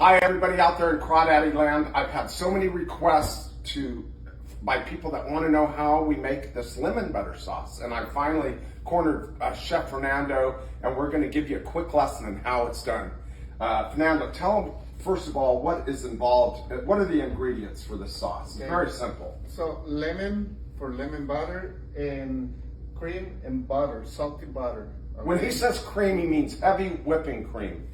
Hi everybody out there in Crawdaddy land. I've had so many requests by people that want to know how we make this lemon butter sauce. And I finally cornered Chef Fernando, and we're going to give you a quick lesson on how it's done. Fernando, tell them first of all what is involved. What are the ingredients for this sauce? It's very simple. So lemon for lemon butter and cream and butter, salty butter. Okay? When he says cream, he means heavy whipping cream.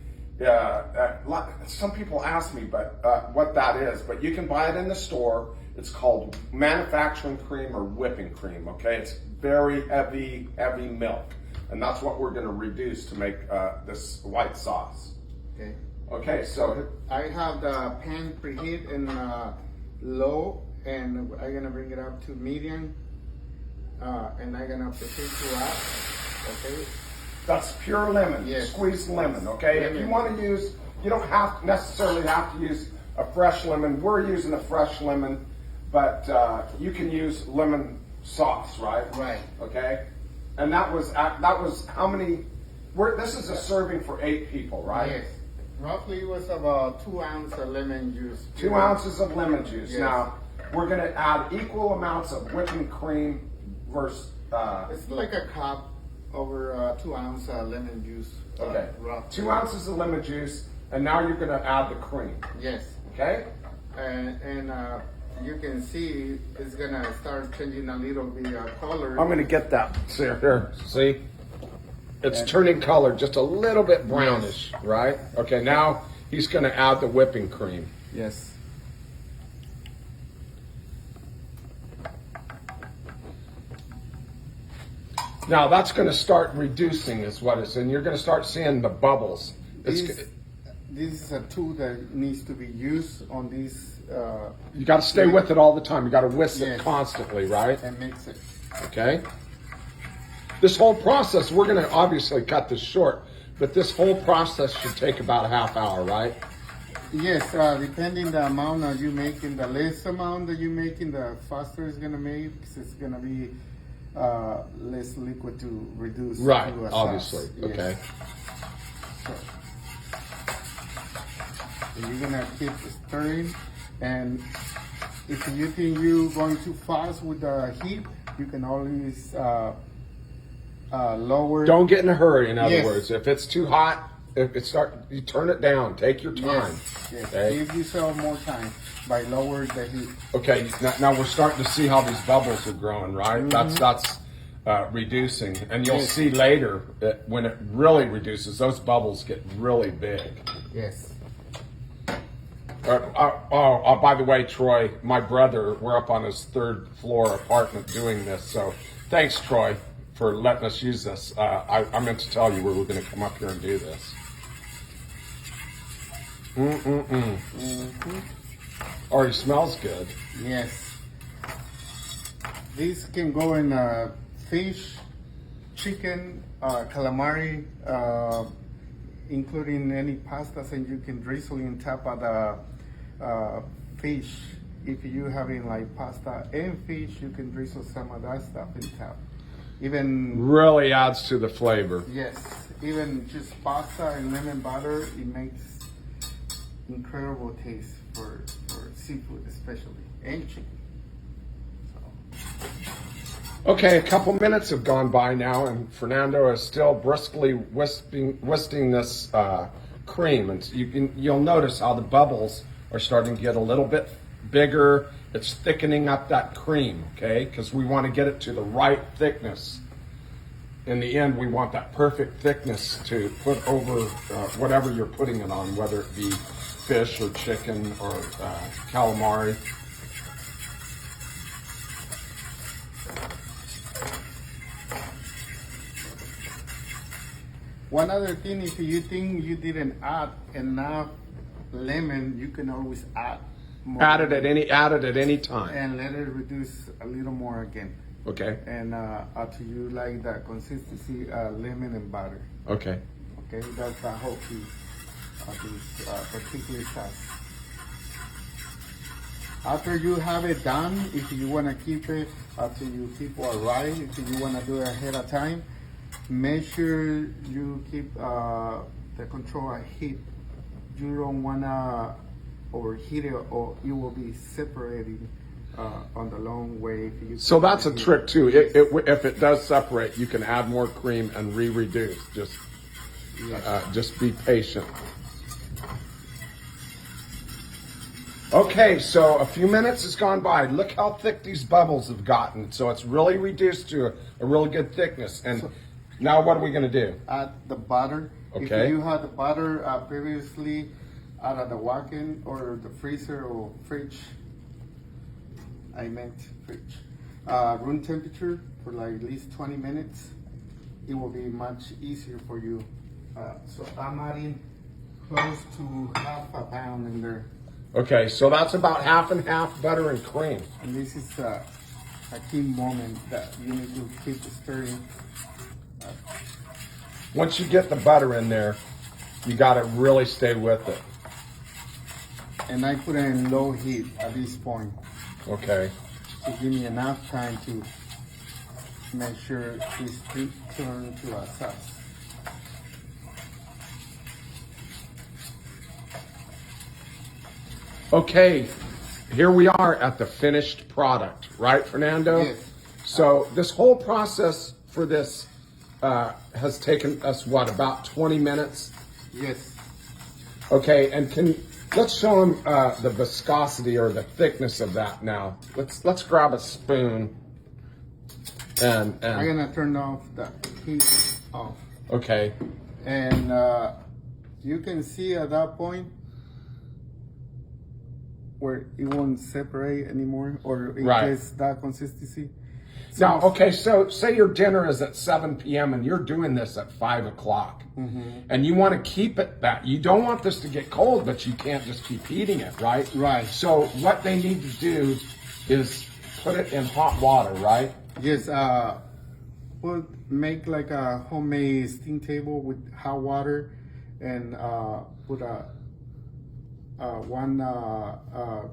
Some people ask me what that is, but you can buy it in the store. It's called manufacturing cream or whipping cream, okay? It's very heavy milk, and that's what we're gonna reduce to make this white sauce. Okay. Okay, so. I have the pan preheat in low, and I'm gonna bring it up to medium, and I'm gonna proceed to that, okay? That's pure lemon, yes. Squeezed lemon, okay? Lemon. If you want to use, you don't necessarily have to use a fresh lemon. We're using a fresh lemon, but you can use lemon sauce, right? Right. Okay? And that was how many, this is a serving for 8 people, right? Yes. Roughly it was about 2 ounces of lemon juice. 2 ounces of lemon juice. Yes. Now, we're going to add equal amounts of whipping cream versus... it's like a cup over 2 ounces lemon juice. Okay. Roughly. 2 ounces of lemon juice, and now you're going to add the cream. Yes. Okay? And you can see it's gonna start changing a little bit color. I'm going to get that. Here, see? It's turning color just a little bit brownish, right? Okay, now he's going to add the whipping cream. Yes. Now that's going to start reducing is what it's, and you're going to start seeing the bubbles. This is a tool that needs to be used on these. You got to stay with it all the time. You got to whisk yes. it constantly, right? And mix it. Okay. This whole process, we're going to obviously cut this short, but this whole process should take about a half hour, right? Yes, depending the amount that you making, the less amount that you making, the faster it's going to make, because it's going to be less liquid to reduce. Right, to a obviously. sauce. Okay. Yes. So you're going to keep stirring, and if you think you're going too fast with the heat, you can always lower. Don't get in a hurry, in other yes. words. If it's too hot, you turn it down. Take your time. Yes. Yes. Okay? Give yourself more time by lowering the heat. Okay, now we're starting to see how these bubbles are growing, right? Mm-hmm. That's reducing. And you'll yes. see later that when it really reduces, those bubbles get really big. Yes. By the way, Troy, my brother, we're up on his 3rd floor apartment doing this. So thanks, Troy, for letting us use this. I meant to tell you we were going to come up here and do this. Mm-hmm. Already smells good. Yes. These can go in fish, chicken, calamari, including any pastas, and you can drizzle on top of the fish. If you having like pasta and fish, you can drizzle some of that stuff in top. Even really adds to the flavor. yes, even just pasta and lemon butter, it makes incredible taste for seafood, especially, and chicken. So. Okay, a couple minutes have gone by now, and Fernando is still briskly whisking this cream, and you'll notice how the bubbles are starting to get a little bit bigger. It's thickening up that cream, okay? Because we want to get it to the right thickness. In the end, we want that perfect thickness to put over whatever you're putting it on, whether it be fish or chicken or calamari. One other thing, if you think you didn't add enough lemon, you can always add more. Add it at any time. And let it reduce a little more again. Okay. And up to you like the consistency, lemon and butter. Okay. Okay, that's the whole piece of this particular sauce. After you have it done, if you want to keep it after you people arrive, if you want to do it ahead of time, make sure you keep the control of heat you don't wanna overheat it, or it will be separating on the long way. If you So that's a trick too. If it does separate, you can add more cream and reduce. Just be patient. Okay, so a few minutes has gone by. Look how thick these bubbles have gotten. So it's really reduced to a really good thickness. And now what are we going to do? Add the butter. Okay. If you had the butter previously out of the walk-in or the freezer or fridge, I meant fridge, room temperature for like at least 20 minutes, it will be much easier for you. So I'm adding close to half a pound in there. Okay, so that's about half and half butter and cream. And this is a key moment that you need to keep stirring. Once you get the butter in there, you got to really stay with it. And I put it in low heat at this point Okay. to give me enough time to make sure this turn to a sauce. Okay, here we are at the finished product, right, Fernando? Yes. So this whole process for this has taken us, what, about 20 minutes? Yes. Okay, and let's show them the viscosity or the thickness of that now. Let's grab a spoon and I'm gonna turn off the heat off. okay. And you can see at that point where it won't separate anymore, or it Right. gets that consistency. Now, okay, so say your dinner is at 7 p.m. and you're doing this at 5 o'clock. And you want to keep it that. You don't want this to get cold, but you can't just keep heating it, right? Right. So what they need to do is put it in hot water, right? Yes, we'll make like a homemade steam table with hot water, and put one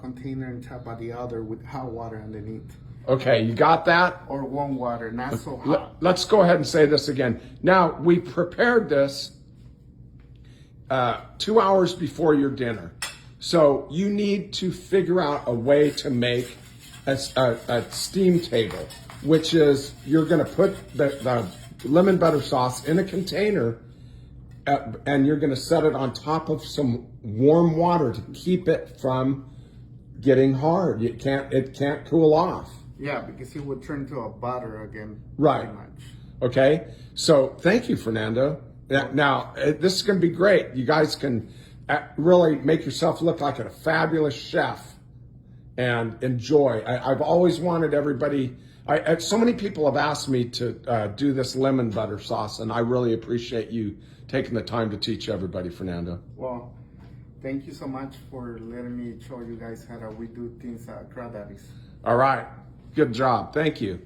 container on top of the other with hot water underneath. Okay, you got that? Or warm water, not so hot. Let's go ahead and say this again. Now, we prepared this 2 hours before your dinner. So you need to figure out a way to make a steam table, which is you're going to put the lemon butter sauce in a container and you're going to set it on top of some warm water to keep it from getting hard. It can't cool off. Yeah, because it would turn to a butter again. Right. Pretty much. Okay. So thank you, Fernando. Now, this is going to be great. You guys can really make yourself look like a fabulous chef and enjoy. I've always wanted everybody, so many people have asked me to do this lemon butter sauce, and I really appreciate you taking the time to teach everybody, Fernando. Well, thank you so much for letting me show you guys how we do things at Crawdaddy's. All right. Good job. Thank you.